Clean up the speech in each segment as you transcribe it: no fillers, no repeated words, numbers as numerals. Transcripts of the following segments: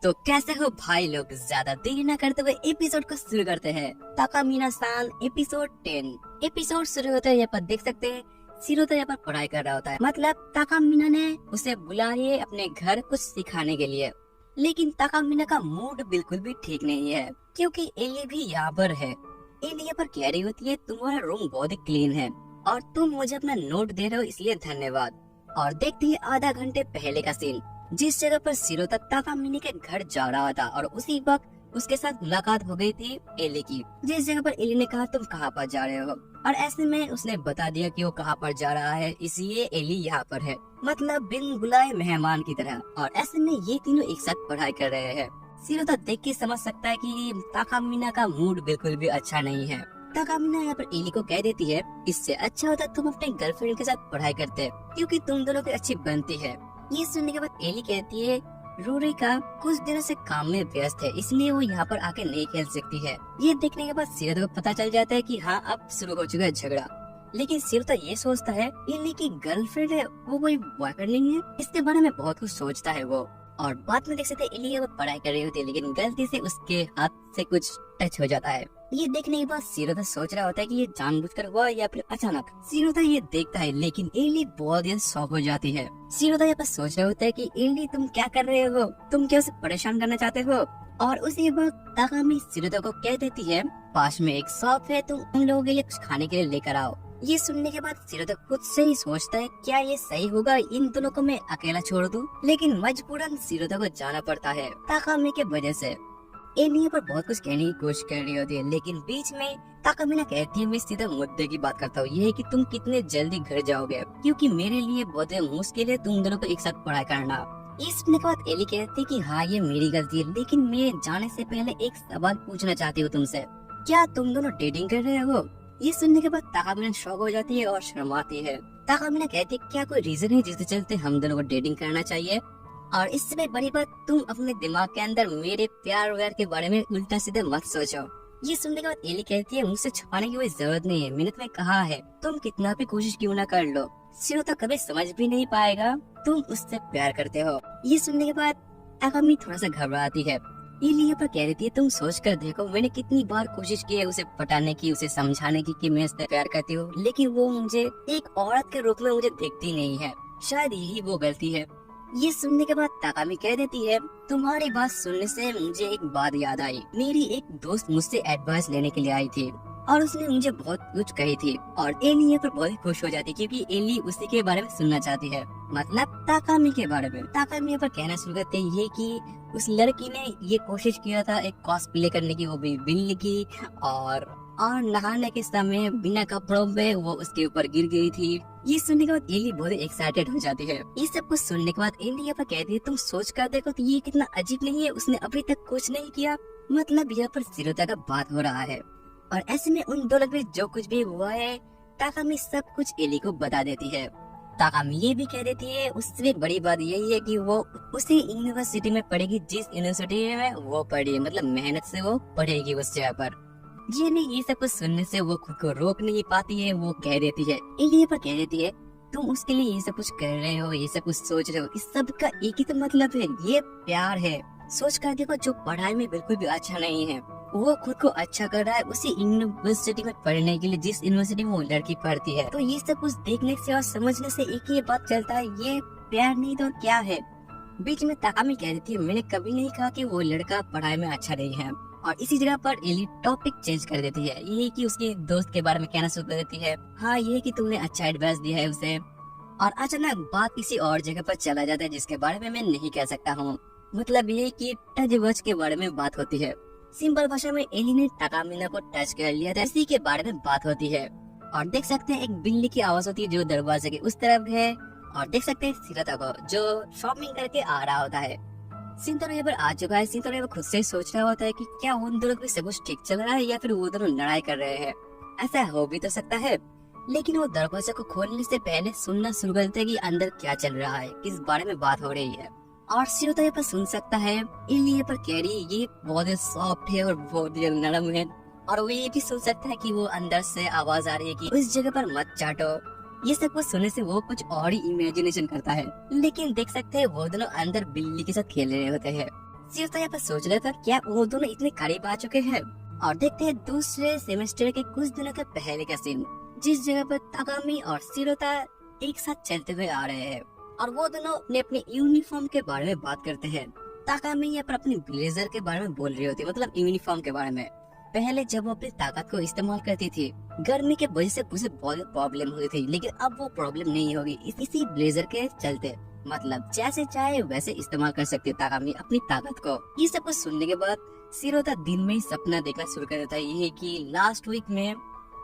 तो कैसे हो भाई लोग, ज्यादा देरी न करते हुए एपिसोड को शुरू करते हैं। ताकामीना-सान एपिसोड 10। एपिसोड शुरू होते हैं यहाँ पर देख सकते हैं शिरोता यहाँ पर पढ़ाई कर रहा होता है। मतलब ताकामीना ने उसे बुलाया अपने घर कुछ सिखाने के लिए, लेकिन ताकामीना का मूड बिल्कुल भी ठीक नहीं है क्योंकि एली भी यहाँ पर है। एली यहाँ पर कह रही होती है तुम्हारा रूम बहुत ही क्लीन है और तुम मुझे अपना नोट दे रहे हो इसलिए धन्यवाद। और देखती है आधा घंटे पहले का सीन, जिस जगह पर शिरोता ताकामीना के घर जा रहा था और उसी वक्त उसके साथ मुलाकात हो गई थी एली की, जिस जगह पर एली ने कहा तुम कहाँ पर जा रहे हो, और ऐसे में उसने बता दिया कि वो कहाँ पर जा रहा है, इसलिए एली यहाँ पर है, मतलब बिन बुलाए मेहमान की तरह। और ऐसे में ये तीनों एक साथ पढ़ाई कर रहे हैं। शिरोता देख के समझ सकता है कि ताकामीना का मूड बिल्कुल भी अच्छा नहीं है। ताकामीना यहाँ पर एली को कह देती है इससे अच्छा होता तुम अपने गर्लफ्रेंड के साथ पढ़ाई करते क्योंकि तुम दोनों की अच्छी बनती है। ये सुनने के बाद एली कहती है रूरिका कुछ दिनों से काम में व्यस्त है इसलिए वो यहाँ पर आके नहीं खेल सकती है। ये देखने के बाद शिरोता को पता चल जाता है कि हाँ अब शुरू हो चुका है झगड़ा, लेकिन शिरोता ये सोचता है एली की गर्लफ्रेंड है, वो कोई बॉयफ्रेंड नहीं है। इसके बारे में बहुत कुछ सोचता है वो। और बाद में देख सकते हैं एली वो पढ़ाई कर रही होती है लेकिन गलती से उसके हाथ से कुछ टच हो जाता है। ये देखने के बाद शिरोता सोच रहा होता है कि ये जानबूझकर हुआ या फिर अचानक। शिरोता ये देखता है लेकिन एली बहुत ही शॉक हो जाती है। शिरोता ये बस सोच रहा होता है कि एली तुम क्या कर रहे हो, तुम क्या उसे परेशान करना चाहते हो। और उसी वक्त ताकामी शिरोता को कह देती है पास में एक शॉप है, तुम उन लोगों के लिए कुछ खाने के लिए लेकर आओ। ये सुनने के बाद शिरोता खुद से ही सोचता है क्या ये सही होगा इन दोनों को मैं अकेला छोड़ दूं, लेकिन मजबूरन शिरोता को जाना पड़ता है ताकामी के वजह से। एली पर बहुत कुछ कहने की कोशिश कर रही होती है लेकिन बीच में ताकामीना कहती है मैं सीधा मुद्दे की बात करता हूँ, ये है कि तुम कितने जल्दी घर जाओगे क्योंकि मेरे लिए बहुत मुश्किल है तुम दोनों को एक साथ पढ़ाई करना। ये सुनने के बाद एली कहती है कि हाँ ये मेरी गलती है, लेकिन मैं जाने से पहले एक सवाल पूछना चाहती हूँ तुमसे, क्या तुम दोनों डेटिंग कर रहे हो। ये सुनने के बाद ताकामीना शॉक हो जाती है और शर्माती है। ताकामीना कहती है क्या कोई रीजन है जिसके चलते हम दोनों को डेटिंग करना चाहिए, और इससे बड़ी बात तुम अपने दिमाग के अंदर मेरे प्यार वगैरह के बारे में उल्टा सीधे मत सोचो। ये सुनने के बाद एली कहती है मुझसे छुपाने की कोई जरूरत नहीं है, मैंने तुम्हें कहा है तुम कितना भी कोशिश क्यों ना कर लो शिरोता कभी समझ भी नहीं पाएगा तुम उससे प्यार करते हो। ये सुनने के बाद ताकामी थोड़ा सा घबराती है। एली पर कह रही थी तुम सोच कर देखो मैंने कितनी बार कोशिश की है उसे पटाने की, उसे समझाने की कि मैं उससे प्यार करती हूँ, लेकिन वो मुझे एक औरत के रूप में मुझे देखती नहीं है, शायद यही वो गलती है। ये सुनने के बाद ताकामी कह देती है तुम्हारी बात सुनने से मुझे एक बात याद आई, मेरी एक दोस्त मुझसे एडवाइस लेने के लिए आई थी और उसने मुझे बहुत कुछ कही थी। और एली यहाँ पर बहुत ही खुश हो जाती क्योंकि एली उसी के बारे में सुनना चाहती है, मतलब ताकामी के बारे में। ताकामी यहाँ पर कहना शुरू करते हैं ये कि उस लड़की ने ये कोशिश किया था एक कॉस्प्ले करने की, वो भी बिल्ली की, और नहाने के समय बिना कपड़ों में वो उसके ऊपर गिर गई थी। ये सुनने के बाद एली बहुत एक्साइटेड हो जाती है। ये सब कुछ सुनने के बाद एली यहाँ पर कहती है तुम सोच कर देखो तो ये कितना अजीब नहीं है, उसने अभी तक कुछ नहीं किया, मतलब यहाँ पर शिरोता का बात हो रहा है। और ऐसे में उन दो लोग जो कुछ भी हुआ है ताकामी सब कुछ एली को बता देती है। ताकामी ये भी कह देती है उससे बड़ी बात यही है कि वो उसी यूनिवर्सिटी में पढ़ेगी जिस यूनिवर्सिटी में वो पढ़ी, मतलब मेहनत से वो पढ़ेगी उस जगह पर। ये सब कुछ सुनने से वो खुद को रोक नहीं पाती है, वो कह देती है एली पर कह देती है तुम उसके लिए ये सब कुछ कर रहे हो, ये सब कुछ सोच रहे हो, इस सब का एक ही तो मतलब है, ये प्यार है। सोच कर देखो जो पढ़ाई में बिल्कुल भी अच्छा नहीं है वो खुद को अच्छा कर रहा है उसी यूनिवर्सिटी में पढ़ने के लिए जिस यूनिवर्सिटी में वो लड़की पढ़ती है। तो ये सब कुछ देखने से और समझने से एक ही बात चलता है ये प्यार नहीं तो क्या है। बीच में ताकामी कह देती है मैंने कभी नहीं कहा कि वो लड़का पढ़ाई में अच्छा नहीं है, और इसी जगह पर एली टॉपिक चेंज कर देती है, यही कि उसके दोस्त के बारे में कहना शुरू कर देती है हाँ ये कि तुमने अच्छा एडवाइस दिया है उसे। और अचानक बात किसी और जगह पर चला जाता है जिसके बारे में मैं नहीं कह सकता हूँ, मतलब ये कि टच वच के बारे में बात होती है। सिंपल भाषा में एली ने ताकामीना को टच कर लिया था, इसी के बारे में बात होती है। और देख सकते हैं एक बिल्ली की आवाज होती है जो दरवाजे के उस तरफ है, और देख सकते हैं शिरोता को जो शॉपिंग करके आ रहा होता है। शिंतारो यहाँ पर आ चुका है। शिंतारो यहाँ पर खुद से सोच रहा होता है कि क्या उन दोनों को सब कुछ ठीक चल रहा है या फिर वो दोनों लड़ाई कर रहे हैं, ऐसा हो भी तो सकता है। लेकिन वो दरवाजा को खोलने से पहले सुनना शुरू करते हैं कि अंदर क्या चल रहा है, किस बारे में बात हो रही है। और शिरोता यहाँ पर सुन सकता है एली यहाँ पर कह रही है ये बहुत ही सॉफ्ट है और बहुत ही नरम है, और वो ये भी सुन सकता है कि वो अंदर से आवाज आ रही है कि उस जगह पर मत चाटो। ये सब कुछ सुनने से वो कुछ और ही इमेजिनेशन करता है, लेकिन देख सकते हैं वो दोनों अंदर बिल्ली के साथ खेल रहे होते हैं। सिर्फ यहाँ पर सोच रहा था क्या वो दोनों इतने करीब आ चुके हैं। और देखते हैं दूसरे सेमेस्टर के कुछ दिनों के पहले का सीन, जिस जगह पर ताकामी और शिरोता एक साथ चलते हुए आ रहे हैं और वो दोनों अपने अपने यूनिफॉर्म के बारे में बात करते हैं। ताकामी यहाँ पर अपनी ब्लेजर के बारे में बोल रही होती है, मतलब यूनिफॉर्म के बारे में। पहले जब वो अपनी ताकत को इस्तेमाल करती थी, गर्मी के वजह से उसे बहुत प्रॉब्लम हुई थी, लेकिन अब वो प्रॉब्लम नहीं होगी इसी ब्लेजर के चलते। मतलब जैसे चाहे वैसे इस्तेमाल कर सकती है ताकामी अपनी ताकत को। ये सब कुछ सुनने के बाद शिरोता दिन में ही सपना देखना शुरू कर देता है, ये कि लास्ट वीक में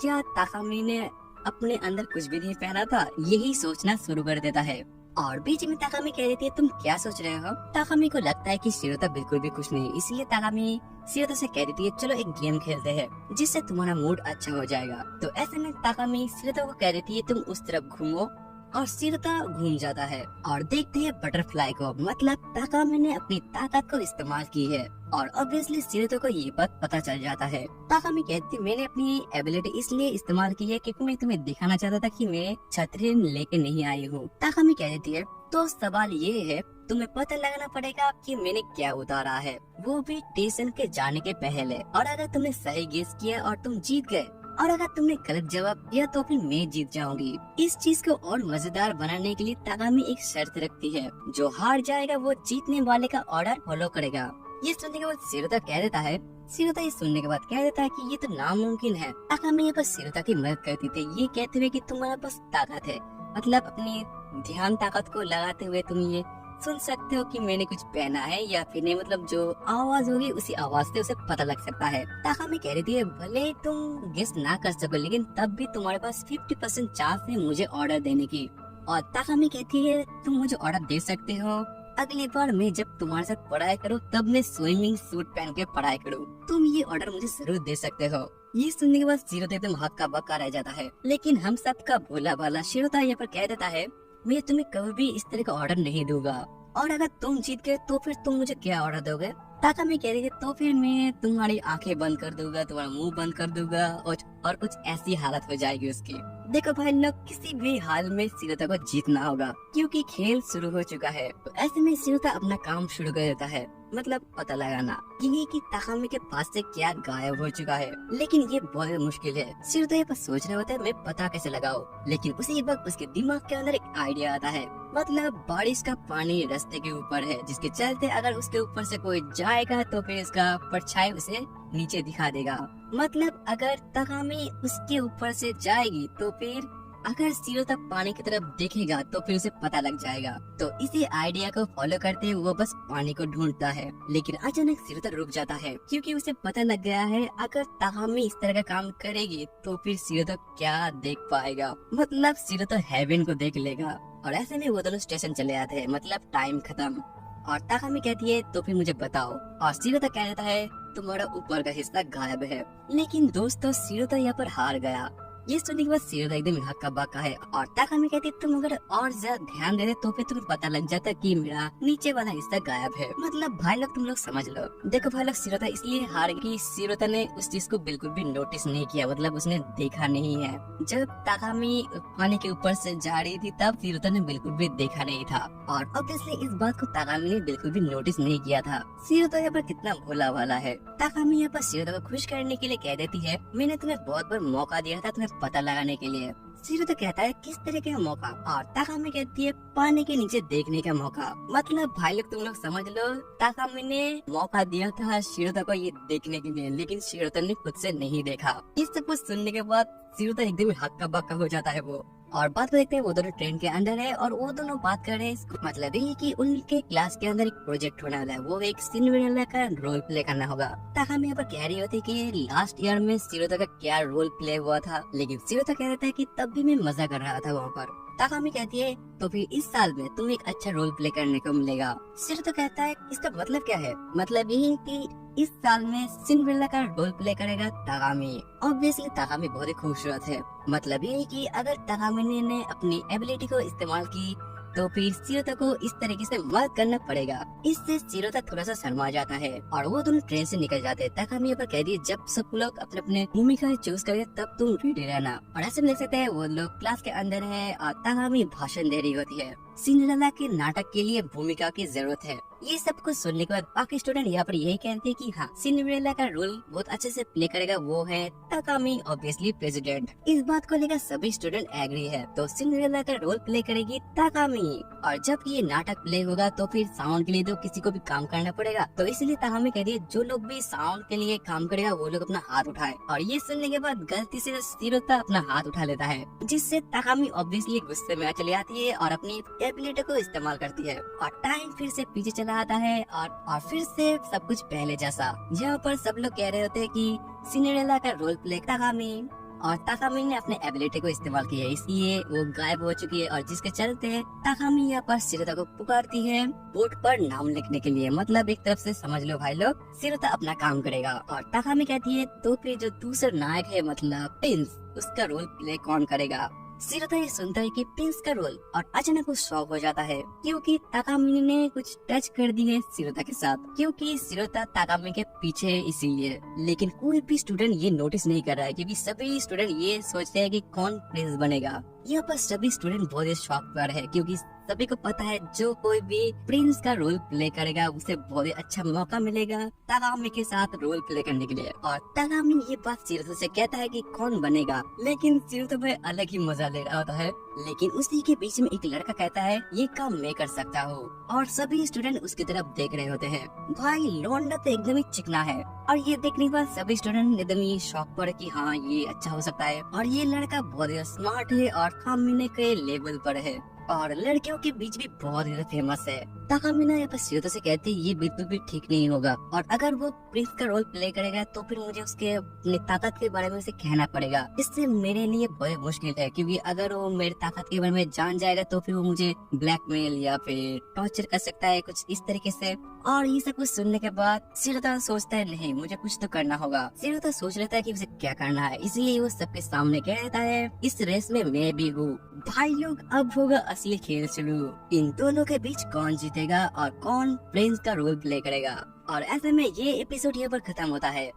क्या ताकामी ने अपने अंदर कुछ भी नहीं पहना था, यही सोचना शुरू कर देता है। और बीच में ताकामी कह देती है तुम क्या सोच रहे हो। ताकामी को लगता है कि शिरोता बिल्कुल भी खुश नहीं, इसलिए ताकामी शिरोता से कह देती है चलो एक गेम खेलते हैं जिससे तुम्हारा मूड अच्छा हो जाएगा। तो ऐसे में ताकामी शिरोता को कह देती है तुम उस तरफ घूमो, और शिरोता घूम जाता है और देखते हैं बटरफ्लाई को। मतलब ताकामी ने अपनी ताकत को इस्तेमाल की है और ऑब्वियसली शिरोता को ये बात पता चल जाता है। ताकामी कहती है मैंने अपनी एबिलिटी इसलिए इस्तेमाल की है क्योंकि मैं तुम्हें दिखाना चाहता था कि मैं छतरी लेके नहीं आई हूँ। ताकामी कह देती है तो सवाल ये है तुम्हें पता लगाना पड़ेगा कि मैंने क्या उतारा है, वो भी स्टेशन के जाने के पहले। और अगर तुमने सही गेस किया और तुम जीत गए, और अगर तुमने गलत जवाब दिया तो फिर मैं जीत जाऊंगी। इस चीज को और मजेदार बनाने के लिए ताकामी एक शर्त रखती है, जो हार जाएगा वो जीतने वाले का ऑर्डर फॉलो करेगा। ये सुनने के बाद शिरोता कह देता है, शिरोता ये सुनने के बाद कह देता है कि ये तो नामुमकिन है। ताकामी यहाँ पर शिरोता की मदद करती थी, ये कहते हुए कि तुम्हारे पास ताकत है, मतलब अपनी ध्यान ताकत को लगाते हुए तुम ये सुन सकते हो कि मैंने कुछ पहना है या फिर नहीं। मतलब जो आवाज होगी उसी आवाज से उसे पता लग सकता है। ताकामी कह रही है भले तुम गेस ना कर सको लेकिन तब भी तुम्हारे पास 50% चांस है मुझे ऑर्डर देने की। और ताकामी कहती है तुम मुझे ऑर्डर दे सकते हो, अगली बार मैं जब तुम्हारे साथ पढ़ाई करूँ तब मैं स्विमिंग सूट पहन के पढ़ाई करूँ, तुम ये ऑर्डर मुझे जरूर दे सकते हो। ये सुनने के बाद शिरोता एकदम हक्का बक्का रह जाता है, लेकिन हम सबका भोला भाला शिरोता यहाँ पर कह देता है मैं तुम्हें कभी भी इस तरह का ऑर्डर नहीं दूंगा, और अगर तुम जीत गए तो फिर तुम मुझे क्या ऑर्डर दोगे। ताकामी कह रही है तो फिर मैं तुम्हारी आंखें बंद कर दूंगा, तुम्हारा मुंह बंद कर दूंगा और कुछ ऐसी हालत हो जाएगी उसकी। देखो भाई लोग, किसी भी हाल में शिरोता को जीतना होगा क्योंकि खेल शुरू हो चुका है। तो ऐसे में शिरोता अपना काम शुरू कर देता है, मतलब पता लगाना कि ताकामी के पास से क्या गायब हो चुका है। लेकिन ये बहुत मुश्किल है। शिरोता ये बस सोच रहा होता है मैं पता कैसे लगाऊं, लेकिन उसी वक्त उसके दिमाग के अंदर एक आइडिया आता है। मतलब बारिश का पानी रास्ते के ऊपर है, जिसके चलते अगर उसके ऊपर से कोई जाएगा तो फिर इसका परछाई उसे नीचे दिखा देगा। मतलब अगर ताकामी उसके ऊपर से जाएगी तो फिर अगर शिरोता पानी की तरफ देखेगा तो फिर उसे पता लग जाएगा। तो इसी आइडिया को फॉलो करते हुए वो बस पानी को ढूंढता है, लेकिन अचानक शिरोता रुक जाता है क्योंकि उसे पता लग गया है अगर ताकामी इस तरह का काम करेगी तो फिर शिरोता क्या देख पाएगा। मतलब शिरोता हेवन को देख लेगा। और ऐसे में वो दोनों स्टेशन चले आते हैं, मतलब टाइम खत्म। और ताकामी कहती है तो फिर मुझे बताओ, और शिरोता कह देता है तुम्हारा ऊपर का हिस्सा गायब है। लेकिन दोस्तों शिरोता यहाँ पर हार गया। ये सुनने के बाद शिरोता एकदम हक्का बक्का है और ताकामी कहती है तुम अगर और ज्यादा ध्यान देते तो फिर तुम्हें पता लग जाता कि मेरा नीचे वाला हिस्सा गायब है। मतलब भाई लोग तुम लोग समझ लो। देखो भाई लोग, शिरोता इसलिए हार गई, शिरोता ने उस चीज को बिल्कुल भी नोटिस नहीं किया, मतलब उसने देखा नहीं है। जब ताकामी पानी के ऊपर से जा रही थी तब शिरोता ने बिल्कुल भी देखा नहीं था, और ऑब्वियसली इस बात को ताकामी ने बिल्कुल भी नोटिस नहीं किया था। शिरोता यहाँ पर कितना भोला वाला है। ताकामी यहाँ पर शिरोता को खुश करने के लिए कह देती है मैंने तुम्हें बहुत बार मौका दिया था तुम्हें पता लगाने के लिए। शिरोता कहता है किस तरह का मौका, और ताकामी कहती है पानी के नीचे देखने का मौका। मतलब भाई लोग तुम लोग समझ लो, ताकामी ने मौका दिया था शिरोता को ये देखने के लिए, लेकिन शिरोता ने खुद से नहीं देखा। इस सब कुछ सुनने के बाद शिरोता एकदम हक्का बक्का हो जाता है वो। और बात देखते हैं वो दोनों ट्रेन के अंदर है और वो दोनों बात कर रहे हैं। मतलब ये कि उनके क्लास के अंदर एक प्रोजेक्ट होने वाला है, वो एक सिंड्रेला का रोल प्ले करना होगा। ताकामी यहाँ पर कह रही होती कि लास्ट ईयर में शिरोता का क्या रोल प्ले हुआ था, लेकिन शिरोता कह रहा था कि तब भी मैं मजा कर रहा था वहाँ पर। ताकामी कहती है तो फिर इस साल में तुम्हें एक अच्छा रोल प्ले करने को मिलेगा। शिरोता कहता है इसका मतलब क्या है। मतलब ये कि इस साल में सिंड्रेला का रोल प्ले करेगा ताकामी। ऑब्वियसली ताकामी बहुत ही खूबसूरत है। मतलब ये कि अगर ताकामी ने अपनी एबिलिटी को इस्तेमाल की तो फिर शिरोता को इस तरीके से मदद करना पड़ेगा। इससे शिरोता थोड़ा सा शर्मा जाता है और वो दोनों ट्रेन से निकल जाते हैं। ताकामी पर कह दिए जब सब लोग अपने अपने भूमिका चूज करें तब तुम रेडी रहना। और ऐसे देख सकते हैं वो लोग क्लास के अंदर है और ताकामी भाषण दे रही होती है। सिंड्रेला के नाटक के लिए भूमिका की जरूरत है। ये सब कुछ सुनने के बाद बाकी स्टूडेंट यहाँ पर यही कहते हैं कि हाँ, सिंड्रेला का रोल बहुत अच्छे से प्ले करेगा वो है ताकामी, ऑब्वियसली प्रेसिडेंट। इस बात को लेकर सभी स्टूडेंट एग्री है, तो सिंड्रेला का रोल प्ले करेगी ताकामी। और जब ये नाटक प्ले होगा तो फिर साउंड के लिए तो किसी को भी काम करना पड़ेगा, तो इसलिए ताकामी कहती है जो लोग भी साउंड के लिए काम करेगा वो लोग अपना हाथ उठाए। और ये सुनने के बाद गलती से शिरोता अपना हाथ उठा लेता है, जिससे ताकामी ऑब्वियसली गुस्से में चली आती है और अपनी एबिलिटी को इस्तेमाल करती है और टाइम फिर से पीछे चला आता है और फिर से सब कुछ पहले जैसा। यहाँ पर सब लोग कह रहे होते हैं कि सिंड्रेला का रोल प्ले ताकामी, और ताकामी ने अपने एबिलिटी को इस्तेमाल किया है, इसलिए वो गायब हो चुकी है। और जिसके चलते ताकामी यहाँ पर शिरोता को पुकारती है बोर्ड पर नाम लिखने के लिए। मतलब एक तरफ से समझ लो भाई लोग, शिरोता अपना काम करेगा और ताकामी कहती है तो फिर जो दूसरा नायक है मतलब प्रिंस, उसका रोल प्ले कौन करेगा। शिरोता ये सुनता है कि प्रिंस का रोल और अचानक वो शॉक हो जाता है क्योंकि ताकामी ने कुछ टच कर दी है शिरोता के साथ, क्योंकि शिरोता ताकामी के पीछे है इसीलिए। लेकिन कोई भी स्टूडेंट ये नोटिस नहीं कर रहा है क्योंकि सभी स्टूडेंट ये सोचते हैं कि कौन प्रिंस बनेगा। यहाँ पर सभी स्टूडेंट बहुत ही शॉक पर है क्योंकि सभी को पता है जो कोई भी प्रिंस का रोल प्ले करेगा उसे बहुत ही अच्छा मौका मिलेगा ताकामी के साथ रोल प्ले करने के लिए। और ताकामी ये बात शिरोता से कहता है कि कौन बनेगा, लेकिन शिरोता भाई अलग ही मजा ले रहा होता है। लेकिन उसी के बीच में एक लड़का कहता है ये काम मैं कर सकता हूँ, और सभी स्टूडेंट उसकी तरफ देख रहे होते हैं। भाई लौंडा तो एकदम ही चिकना है, और ये देखने के बाद सभी स्टूडेंट एकदम ही शॉक पर कि हाँ ये अच्छा हो सकता है और ये लड़का बहुत ही स्मार्ट है और खामिने के लेवल पर है और लड़कियों के बीच भी बहुत ज्यादा फेमस है। ताकामिना यहाँ पर शिरोता से कहती है ये बिल्कुल भी ठीक नहीं होगा, और अगर वो प्रिंस का रोल प्ले करेगा तो फिर मुझे उसके अपनी ताकत के बारे में उसे कहना पड़ेगा। इससे मेरे लिए बहुत मुश्किल है क्योंकि अगर वो मेरी ताकत के बारे में जान जाएगा तो फिर वो मुझे ब्लैकमेल या फिर टॉर्चर कर सकता है कुछ इस तरीके से। और ये सब कुछ सुनने के बाद शिरोता सोचता है नहीं मुझे कुछ तो करना होगा। शिरोता सोच लेता है कि उसे क्या करना है, इसलिए वो सबके सामने कहता है इस रेस में मैं भी हूँ। भाई लोग अब होगा असली खेल शुरू, इन दोनों के बीच कौन जीतेगा और कौन प्रिंस का रोल प्ले करेगा। और ऐसे में ये एपिसोड यहाँ पर खत्म होता है।